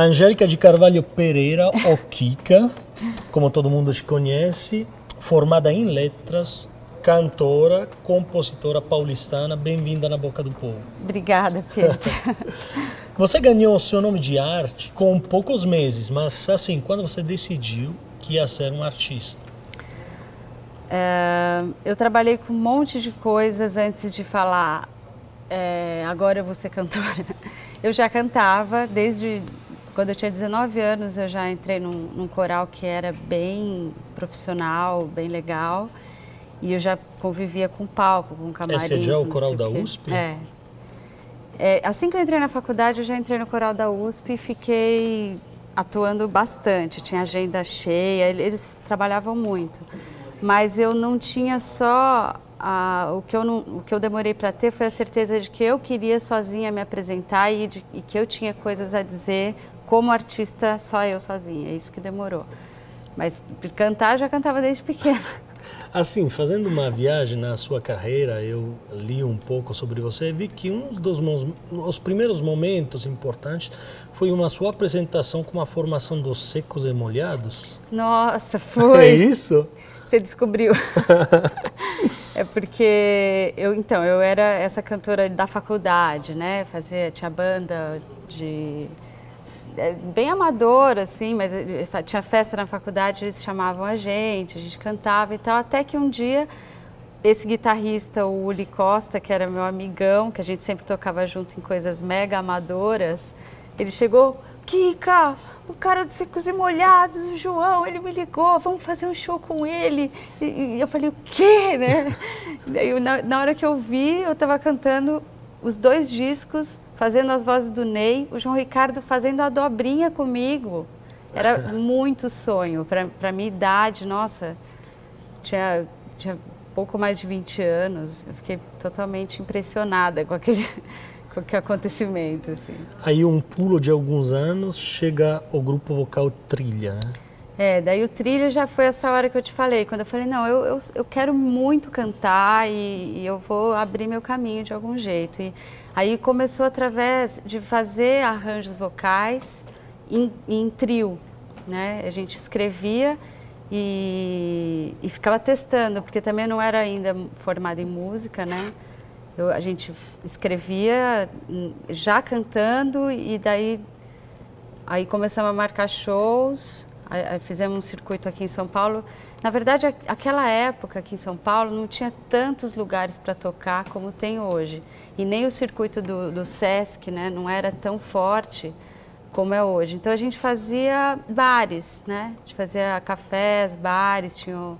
Angélica de Carvalho Pereira, ou Kika, como todo mundo te conhece, formada em letras, cantora, compositora paulistana, bem-vinda na Boca do Povo. Obrigada, Pedro. Você ganhou o seu nome de arte com poucos meses, mas assim, quando você decidiu que ia ser um artista? Eu trabalhei com um monte de coisas antes de falar, agora eu vou ser cantora. Eu já cantava, desde quando eu tinha 19 anos, eu já entrei num coral que era bem profissional, bem legal. E eu já convivia com palco, com camarim. Esse é já o coral da USP? Assim que eu entrei na faculdade, eu já entrei no coral da USP e fiquei atuando bastante. Tinha agenda cheia, eles trabalhavam muito. Mas eu não tinha só... o que eu demorei para ter foi a certeza de que eu queria sozinha me apresentar e que eu tinha coisas a dizer como artista, só eu sozinha. É isso que demorou. Mas cantar, já cantava desde pequena. Assim, fazendo uma viagem na sua carreira, eu li um pouco sobre você e vi que os primeiros momentos importantes foi uma sua apresentação com a formação dos Secos e Molhados. Nossa, foi! É isso? Você descobriu. É porque eu era essa cantora da faculdade, né? Tinha banda bem amadora, assim, mas tinha festa na faculdade, eles chamavam a gente cantava e tal, até que um dia esse guitarrista, o Uli Costa, que era meu amigão, que a gente sempre tocava junto em coisas mega amadoras, ele chegou: Kika, o cara dos Secos e Molhados, o João, ele me ligou, vamos fazer um show com ele. E eu falei, o quê, né? Daí, na hora que eu vi, eu estava cantando os 2 discos, fazendo as vozes do Ney, o João Ricardo fazendo a dobrinha comigo. Era muito sonho. Para minha idade, nossa, tinha pouco mais de 20 anos. Eu fiquei totalmente impressionada com aquele acontecimento. Assim. Aí um pulo de alguns anos, chega o grupo vocal Trilha, né? Daí o Trilha já foi essa hora que eu te falei, quando eu falei, não, eu quero muito cantar e eu vou abrir meu caminho de algum jeito. E aí começou através de fazer arranjos vocais em trio, né? A gente escrevia e ficava testando, porque também não era ainda formada em música, né? A gente escrevia já cantando e daí aí começamos a marcar shows. Aí fizemos um circuito aqui em São Paulo. Na verdade, aquela época aqui em São Paulo não tinha tantos lugares para tocar como tem hoje. E nem o circuito do Sesc, né, não era tão forte como é hoje. Então a gente fazia bares, né? A gente fazia cafés, bares, tinha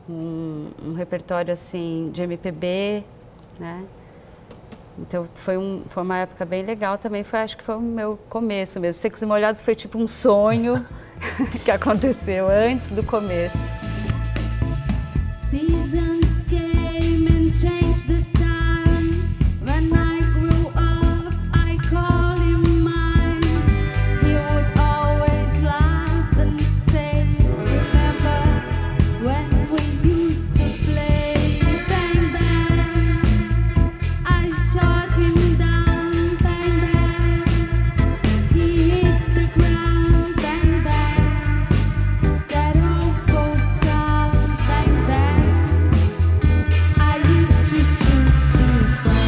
um repertório assim de MPB, né? Então foi uma época bem legal também. Acho que foi o meu começo mesmo. Secos e Molhados foi tipo um sonho que aconteceu antes do começo. Seasons came and changed the time. When I grew up, I called him mine. He would always laugh and say, remember when we used to play bang bang. I shot him down, bang bang. He hit the ground, bang bang. That awful sound, bang bang. I used to shoot you down.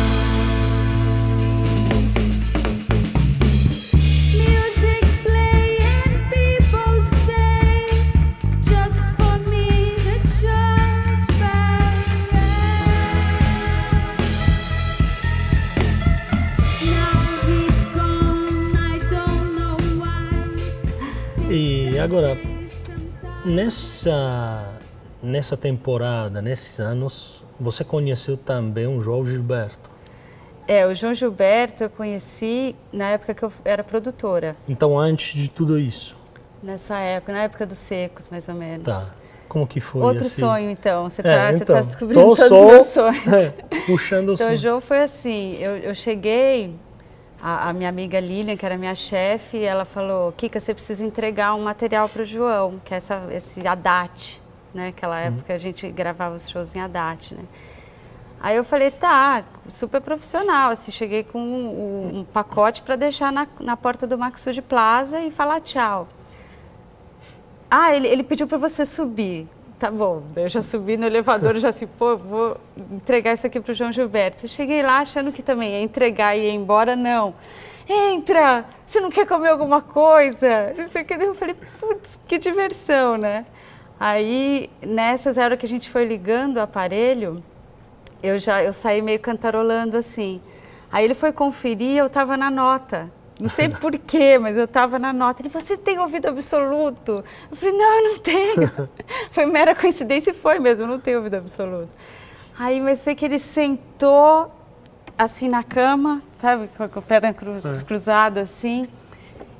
Music playing, people say, just for me the church bang rang. Now he's gone, I don't know why. E agora, nessa temporada, nesses anos, você conheceu também o João Gilberto. O João Gilberto eu conheci na época que eu era produtora. Então, antes de tudo isso? Nessa época, na época dos Secos, mais ou menos. Tá. Como que foi? Outro assim? sonho, então. Você então, tá descobrindo todos os meus sonhos. Puxando o Então, sonho. o João foi assim, eu cheguei, a minha amiga Lilian, que era minha chefe, ela falou, Kika, você precisa entregar um material para o João, que é esse ADAT, né? Naquela época a gente gravava os shows em ADAT, né? Aí eu falei, tá, super profissional, assim, cheguei com um pacote para deixar na porta do Maxud Plaza e falar tchau. Ah, ele pediu para você subir. Tá bom, eu já subi no elevador, já assim, pô, vou entregar isso aqui pro João Gilberto. Eu cheguei lá achando que também ia entregar e ia embora, não. Entra, você não quer comer alguma coisa? Não sei o que, eu falei, putz, que diversão, né? Aí, nessas horas que a gente foi ligando o aparelho, eu saí meio cantarolando assim. Aí ele foi conferir, eu estava na nota. Não sei porquê, mas eu estava na nota. Ele falou, você tem ouvido absoluto? Eu falei, não, eu não tenho. Foi mera coincidência e foi mesmo, eu não tenho ouvido absoluto. Aí, mas sei que ele sentou assim na cama, sabe, com a perna cruzada assim,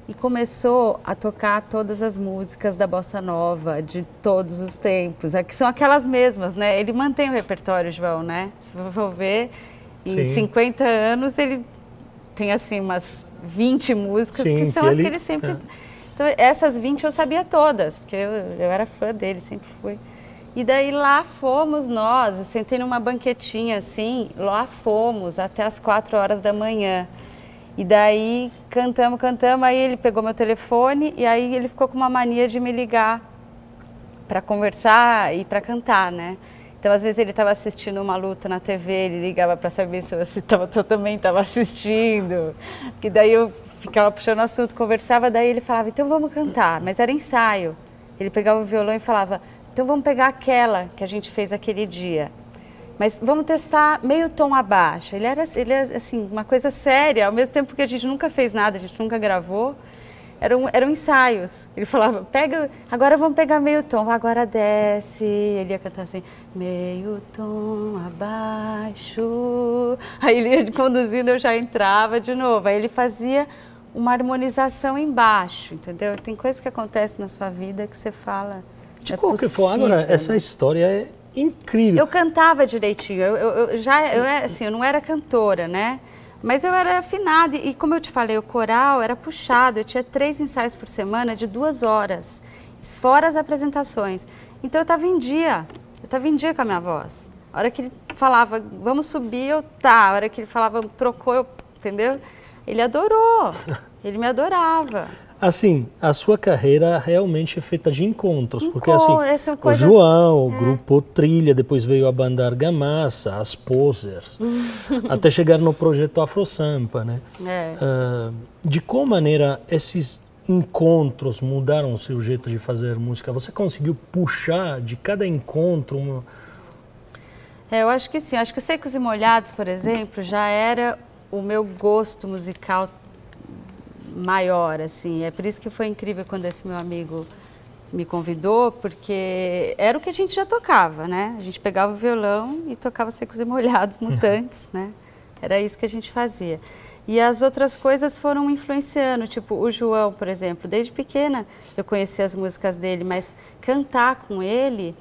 e começou a tocar todas as músicas da Bossa Nova, de todos os tempos, que são aquelas mesmas, né? Ele mantém o repertório, João, né? Se for ver, em 50 anos ele tem assim umas 20 músicas que são as que ele sempre... Então essas 20 eu sabia todas, porque eu era fã dele, sempre fui. E daí lá fomos nós, eu sentei numa banquetinha assim, lá fomos até as 4 horas da manhã. E daí cantamos, aí ele pegou meu telefone e aí ele ficou com uma mania de me ligar para conversar e para cantar, né? Então às vezes ele estava assistindo uma luta na TV, ele ligava para saber se eu também estava assistindo. Que daí eu ficava puxando o assunto, conversava, daí ele falava, então vamos cantar, mas era ensaio. Ele pegava o violão e falava, então vamos pegar aquela que a gente fez aquele dia. Mas vamos testar meio tom abaixo. Ele era assim, uma coisa séria, ao mesmo tempo que a gente nunca fez nada, a gente nunca gravou. Eram ensaios. Ele falava, agora vamos pegar meio tom, agora desce. Ele ia cantar assim, meio tom abaixo. Aí ele ia conduzindo, eu já entrava de novo. Aí ele fazia uma harmonização embaixo, entendeu? Tem coisas que acontecem na sua vida que você fala... De qualquer forma, agora, essa história é incrível. Eu cantava direitinho, eu não era cantora, né? Mas eu era afinada e como eu te falei, o coral era puxado, eu tinha 3 ensaios por semana de 2 horas, fora as apresentações. Então eu estava em dia com a minha voz. A hora que ele falava, vamos subir, a hora que ele falava, trocou, entendeu? Ele adorou, ele me adorava. Assim, a sua carreira realmente é feita de encontros, porque assim, o João, o grupo Trilha, depois veio a banda Argamassa, as Posers, até chegar no projeto Afro Sampa, né? De qual maneira esses encontros mudaram o seu jeito de fazer música? Você conseguiu puxar de cada encontro? Eu acho que sim, acho que o Secos e Molhados, por exemplo, já era o meu gosto musical maior, assim. É por isso que foi incrível quando esse meu amigo me convidou, porque era o que a gente já tocava, né? A gente pegava o violão e tocava Secos e Molhados, Mutantes, né? Era isso que a gente fazia. E as outras coisas foram influenciando, tipo o João, por exemplo. Desde pequena eu conhecia as músicas dele, mas cantar com ele,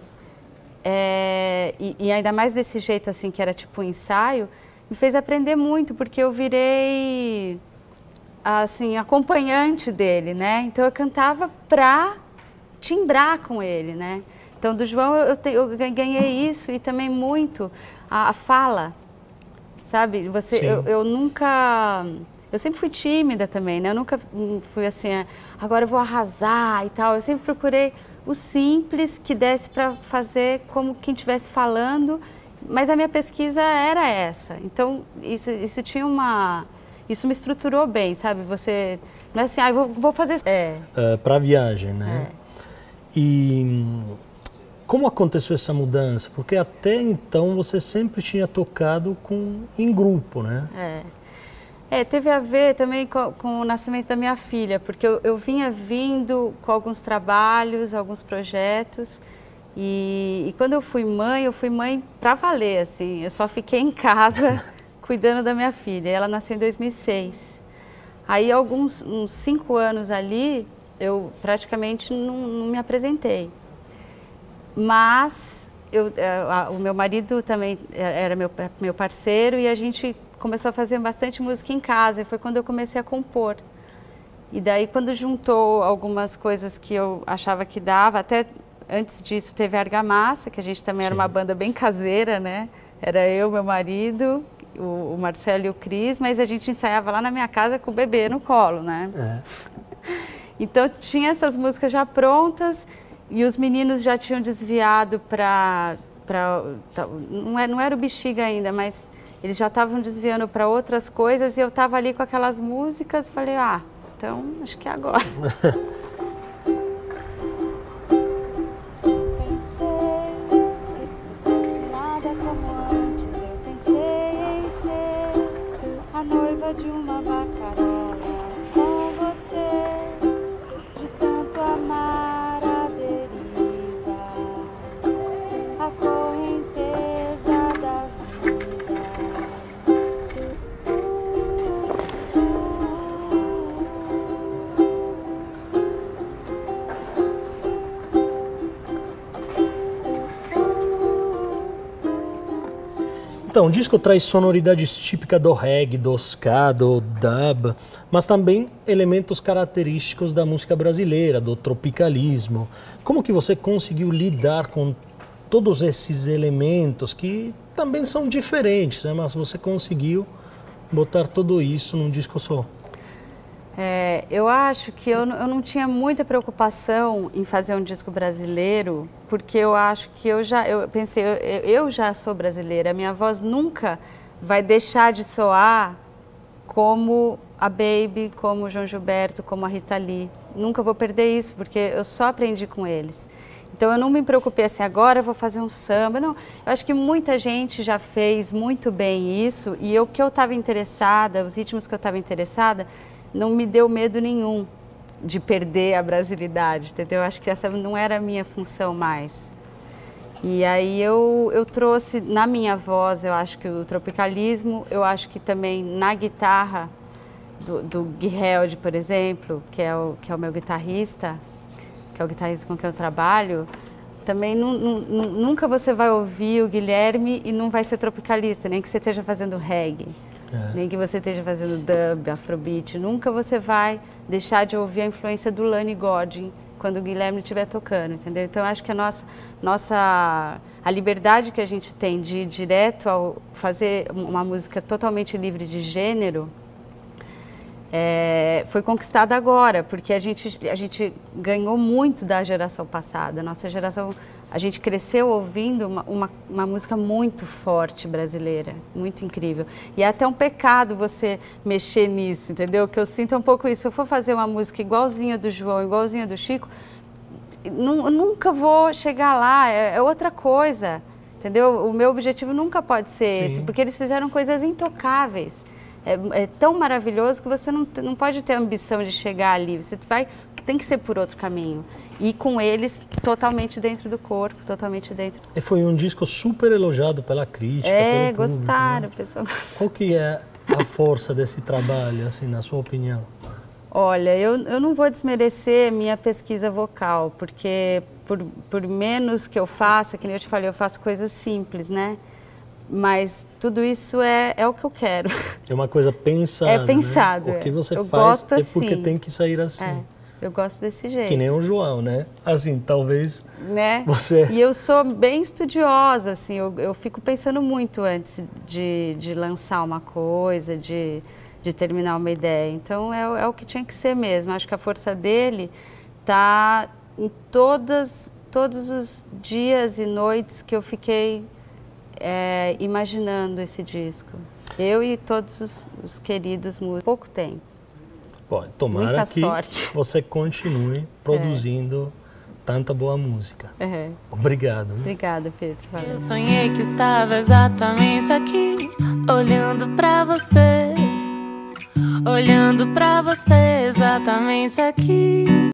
e ainda mais desse jeito assim, que era tipo um ensaio, me fez aprender muito, porque eu virei... assim, acompanhante dele, né? Então eu cantava pra timbrar com ele, né? Então do João eu ganhei isso e também muito a fala, sabe? Eu nunca... Eu sempre fui tímida também, né? Eu nunca fui assim, agora eu vou arrasar e tal. Eu sempre procurei o simples que desse para fazer como quem estivesse falando, mas a minha pesquisa era essa. Então isso tinha uma... Isso me estruturou bem, sabe? Você não é assim, eu vou fazer isso. Para a viagem, né? E como aconteceu essa mudança? Porque até então você sempre tinha tocado em grupo, né? Teve a ver também com o nascimento da minha filha, porque eu vinha vindo com alguns trabalhos, alguns projetos. E quando eu fui mãe para valer, assim. Eu só fiquei em casa... cuidando da minha filha. Ela nasceu em 2006. Aí, uns 5 anos ali, eu praticamente não me apresentei. Mas o meu marido também era meu parceiro e a gente começou a fazer bastante música em casa. E foi quando eu comecei a compor. E daí, quando juntou algumas coisas que eu achava que dava, até antes disso teve a Argamassa, que a gente também era uma banda bem caseira, né? Era eu, meu marido, o Marcelo e o Cris, mas a gente ensaiava lá na minha casa com o bebê no colo, né? Então tinha essas músicas já prontas e os meninos já tinham desviado para não era o Bexiga ainda, mas eles já estavam desviando para outras coisas e eu estava ali com aquelas músicas e falei, então acho que é agora. Noiva de uma bacarola com você, de tanto amar a deriva, a correnteza da vida. Então, o disco traz sonoridades típicas do reggae, do ska, do dub, mas também elementos característicos da música brasileira, do tropicalismo. Como que você conseguiu lidar com todos esses elementos que também são diferentes, né? Mas você conseguiu botar tudo isso num disco só? Eu acho que eu não tinha muita preocupação em fazer um disco brasileiro, porque eu acho que eu pensei, eu já sou brasileira, a minha voz nunca vai deixar de soar como a Baby, como o João Gilberto, como a Rita Lee. Nunca vou perder isso, porque eu só aprendi com eles. Então eu não me preocupei assim, agora eu vou fazer um samba. Não, eu acho que muita gente já fez muito bem isso e o que eu estava interessada, os ritmos que eu estava interessada, não me deu medo nenhum de perder a brasilidade, entendeu? Eu acho que essa não era a minha função mais. E aí eu trouxe na minha voz, eu acho que o tropicalismo, eu acho que também na guitarra do Guihelde, por exemplo, que é o meu guitarrista, que é o guitarrista com quem eu trabalho, também nunca você vai ouvir o Guilherme e não vai ser tropicalista, nem que você esteja fazendo reggae. Nem que você esteja fazendo dub, afrobeat, nunca você vai deixar de ouvir a influência do Lani Godin quando o Guilherme estiver tocando, entendeu? Então, eu acho que a liberdade que a gente tem de ir direto ao fazer uma música totalmente livre de gênero foi conquistada agora, porque a gente ganhou muito da geração passada. Nossa geração, a gente cresceu ouvindo uma música muito forte brasileira, muito incrível. E é até um pecado você mexer nisso, entendeu? Que eu sinto um pouco isso. Se eu for fazer uma música igualzinha do João, igualzinha do Chico, nunca vou chegar lá, é outra coisa, entendeu? O meu objetivo nunca pode ser esse, porque eles fizeram coisas intocáveis. É tão maravilhoso que você não pode ter a ambição de chegar ali, você tem que ser por outro caminho. E com eles totalmente dentro do corpo, totalmente dentro. E foi um disco super elogiado pela crítica, pelo público, gostaram, né? o pessoal gostou. Qual que é a força desse trabalho, assim, na sua opinião? Olha, eu não vou desmerecer minha pesquisa vocal, porque por menos que eu faça, que nem eu te falei, eu faço coisas simples, né? Mas tudo isso é o que eu quero. É uma coisa pensada, é pensado, né? O que você eu faz gosto é assim. porque tem que sair assim. Eu gosto desse jeito. Que nem o João, né? Assim, talvez você... E eu sou bem estudiosa, assim, eu fico pensando muito antes de lançar uma coisa, de terminar uma ideia. Então, é o que tinha que ser mesmo. Acho que a força dele está em todos os dias e noites que eu fiquei imaginando esse disco. Eu e todos os queridos músicos. Pouco tempo. Bom, tomara muita que sorte. Você continue produzindo tanta boa música. Obrigado. Obrigada, Pedro. Valeu. Eu sonhei que estava exatamente aqui, olhando pra você. Olhando pra você exatamente aqui.